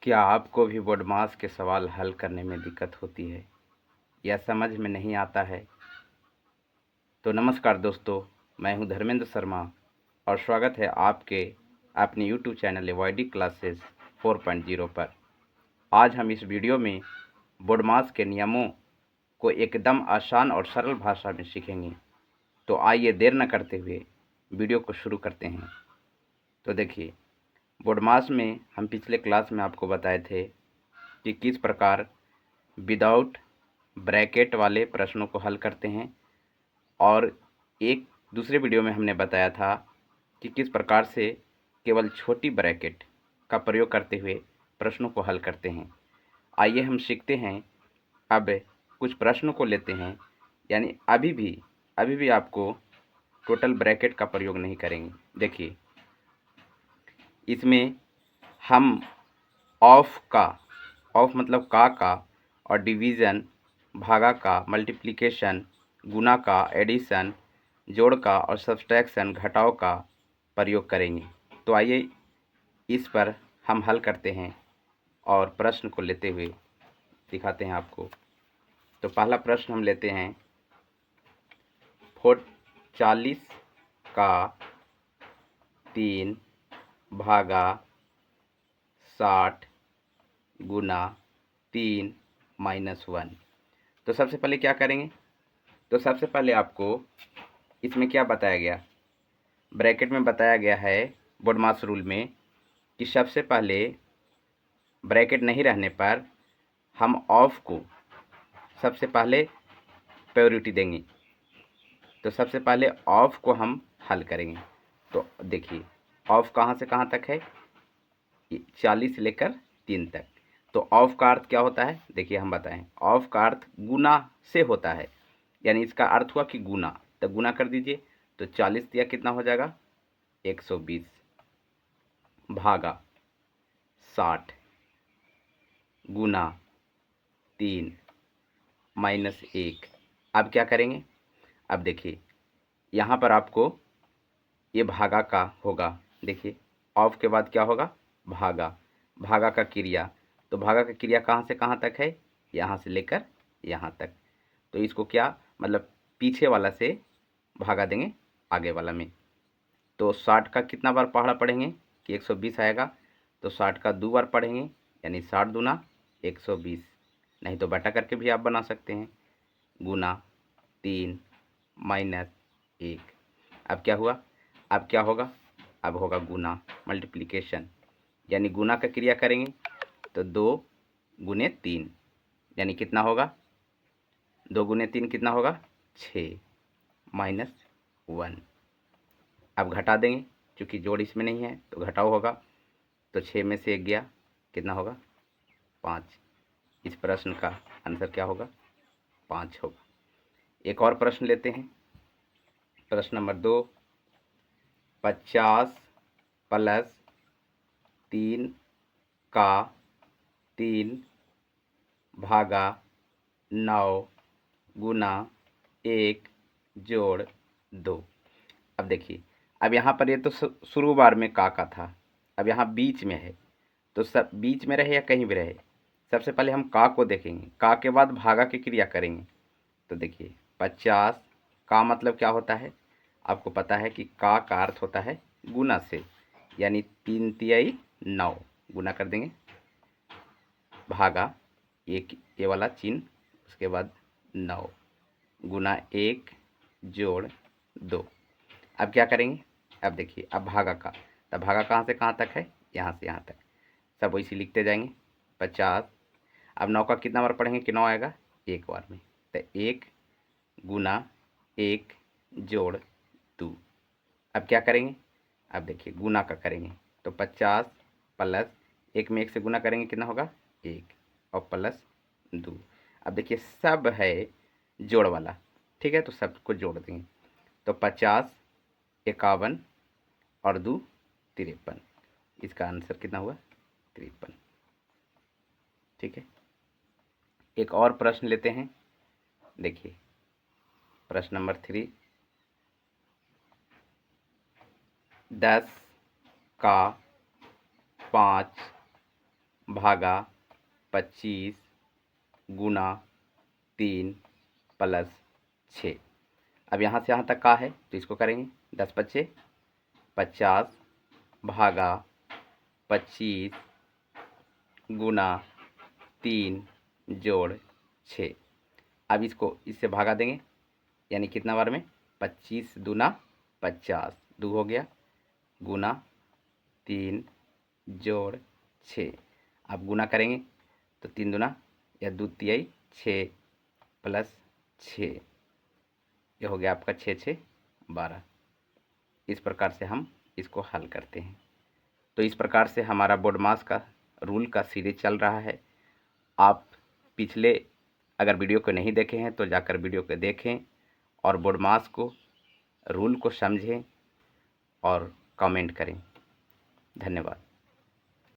क्या आपको भी बोडमास के सवाल हल करने में दिक्कत होती है या समझ में नहीं आता है? तो नमस्कार दोस्तों, मैं हूं धर्मेंद्र शर्मा और स्वागत है आपके अपने यूट्यूब चैनल वाईडी क्लासेस 4.0 पर। आज हम इस वीडियो में बोडमास के नियमों को एकदम आसान और सरल भाषा में सीखेंगे। तो आइए देर न करते हुए वीडियो को शुरू करते हैं। तो देखिए, बोडमास में हम पिछले क्लास में आपको बताए थे कि किस प्रकार विदाउट ब्रैकेट वाले प्रश्नों को हल करते हैं, और एक दूसरे वीडियो में हमने बताया था कि किस प्रकार से केवल छोटी ब्रैकेट का प्रयोग करते हुए प्रश्नों को हल करते हैं। आइए हम सीखते हैं। अब कुछ प्रश्नों को लेते हैं, यानी अभी भी आपको टोटल ब्रैकेट का प्रयोग नहीं करेंगे। देखिए, इसमें हम ऑफ मतलब का और डिवीज़न, भागा का, मल्टीप्लिकेशन, गुणा का, एडिशन, जोड़ का और सब्सट्रैक्शन, घटाव का प्रयोग करेंगे। तो आइए इस पर हम हल करते हैं और प्रश्न को लेते हुए दिखाते हैं आपको। तो पहला प्रश्न हम लेते हैं, 40 का 3 भागा 60 गुना 3 माइनस 1। तो सबसे पहले क्या करेंगे? तो सबसे पहले आपको इसमें क्या बताया गया, ब्रैकेट में बताया गया है बोडमास रूल में कि सबसे पहले ब्रैकेट नहीं रहने पर हम ऑफ को सबसे पहले प्रायोरिटी देंगे। तो सबसे पहले ऑफ को हम हल करेंगे। तो देखिए, ऑफ कहाँ से कहाँ तक है? 40 से लेकर 3 तक। तो ऑफ का अर्थ क्या होता है? देखिए, हम बताएं, ऑफ का अर्थ गुना से होता है, यानी इसका अर्थ हुआ कि गुना। तो गुना कर दीजिए। तो 40 दिया कितना हो जाएगा? 120 भागा 60 गुना 3 माइनस 1। अब क्या करेंगे? अब देखिए, यहाँ पर आपको ये भागा का होगा। देखिए, ऑफ के बाद क्या होगा? भागा, भागा का क्रिया। तो भागा का क्रिया कहाँ से कहाँ तक है? यहाँ से लेकर यहाँ तक। तो इसको क्या मतलब, पीछे वाला से भागा देंगे आगे वाला में। तो 60 का कितना बार पहाड़ा पढ़ेंगे कि 120 आएगा? तो 60 का 2 बार पढ़ेंगे, यानी 60 दूना 120। नहीं तो बटा करके भी आप बना सकते हैं, गुना 3 माइनस 1। अब क्या हुआ? अब क्या होगा? अब होगा गुना, मल्टीप्लिकेशन, यानी गुना का क्रिया करेंगे। तो 2 गुने 3, यानी कितना होगा? 2 गुने 3 कितना होगा? 6 माइनस 1। अब घटा देंगे, क्योंकि जोड़ इसमें नहीं है तो घटाव होगा। तो 6 में से 1 गया, कितना होगा? 5। इस प्रश्न का आंसर क्या होगा? 5 होगा। एक और प्रश्न लेते हैं, प्रश्न नंबर 2, 50 प्लस 3 का 3 भागा 9 गुना 1 जोड़ 2। अब देखिए, अब यहाँ पर ये तो शुरू बार में का था, अब यहाँ बीच में है। तो सब बीच में रहे या कहीं भी रहे, सबसे पहले हम का को देखेंगे, का के बाद भागा की क्रिया करेंगे। तो देखिए, 50 का मतलब क्या होता है? आपको पता है कि का अर्थ होता है गुना से, यानी 3 तिहाई 9 गुना कर देंगे, भागा एक ये वाला चिन्ह, उसके बाद 9 गुना 1 जोड़ 2। अब क्या करेंगे? अब देखिए, अब भागा का, तब भागा कहाँ से कहाँ तक है? यहाँ से यहाँ तक। सब वैसे लिखते जाएंगे। 50, अब 9 का कितना बार पढ़ेंगे कि 9 आएगा? एक बार में। तो 1 गुना 1 जोड़ 2। अब क्या करेंगे? अब देखिए, गुना का करेंगे। तो 50 प्लस 1 में 1 से गुना करेंगे, कितना होगा? 1 और प्लस 2। अब देखिए, सब है जोड़ वाला, ठीक है, तो सबको जोड़ देंगे। तो 50 51 और 2 53। इसका आंसर कितना हुआ? 53। ठीक है। एक और प्रश्न लेते हैं। देखिए, प्रश्न नंबर 3, 10 का 5 भागा 25 गुना 3 प्लस 6। अब यहाँ से यहाँ तक का है तो इसको करेंगे 10 पच्चे 50 भागा 25 गुना 3 जोड़ 6। अब इसको इससे भागा देंगे यानी कितना बार में 25 दूना 50 दो हो गया गुना 3 जोड़ 6। अब गुना करेंगे तो 3 दूना या दो तिहाई 6 प्लस 6 ये हो गया आपका 6 6 12। इस प्रकार से हम इसको हल करते हैं। तो इस प्रकार से हमारा बोर्ड मास का रूल का सीरीज चल रहा है। आप पिछले अगर वीडियो को नहीं देखे हैं तो जाकर वीडियो को देखें और बोर्ड मास को रूल को समझें और कमेंट करें। धन्यवाद।